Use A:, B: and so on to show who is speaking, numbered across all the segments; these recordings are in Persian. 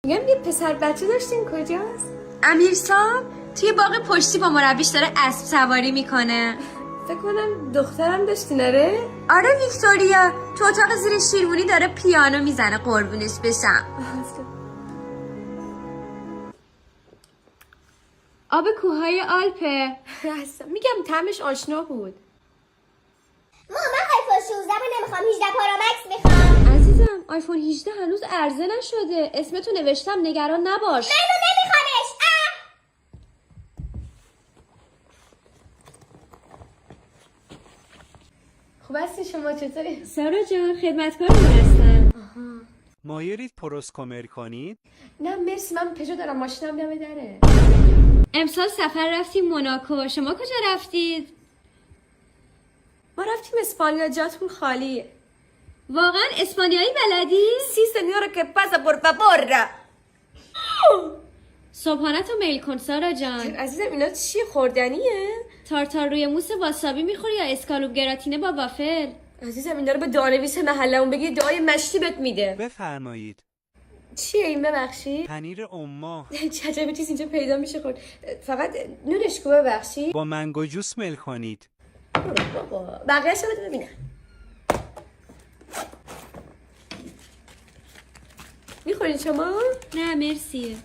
A: میگم یه پسر بچه داشتین کجاست؟
B: امیرسام توی باغ پشتی با مربیش داره اسب سواری میکنه.
A: فکر کنم دخترم داشتین آره؟
B: آره ویکتوریا تو اتاق زیر شیروانی داره پیانو میزنه قربونش بشم. آب کوههای آلپه.
A: میگم طعمش آشنا بود.
C: مامان آیفون 16 رو نمیخوام 18 پرو مکس میخوام.
B: عزیزم آیفون 18 هنوز عرضه نشده. اسمتو نوشتم نگران نباش.
C: منو نمیخوامش.
A: خوب هستی شما چطوری؟
B: سارا جان خدمتکارمون هستن.
D: مایلید پروسکومر کنید؟
A: نه مرسی من پژو دارم ماشینم دم دره.
B: امسال سفر رفتیم موناکو. شما کجا رفتید؟
A: ما رفتیم اسپانیا جاتون خالیه.
B: واقعا اسپانیایی بلدی؟
A: سی سنیورا که پاسا por favor.
B: صبحانه میل کن سارا جان.
A: عزیزم اینا چیه خوردنیه؟
B: تارتار روی موس واسابی میخوری یا اسکالوپ گراتینه با وافل؟
A: عزیزم اینا رو به دعانویس محلمون بگی دعای مشتی بهت میده.
D: بفرمایید.
A: چیه این ببخشید؟
D: پنیر اماه
A: چه عجبی چیز اینجا پیدا میشه خورد. فقط نونش کو ببخشید.
D: با منگو جوس میل کنید.
A: بابا بقیه‌شو بده ببینم. میخورین شما؟
B: نه مرسی.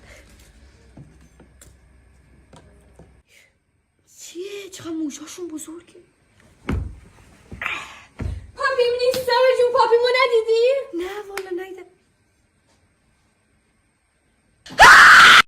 A: چیه؟ چقدر موشاشون بزرگه. پاپیم نیست سارا جون، پاپیمو ندیدی؟ نه والا ندیدم.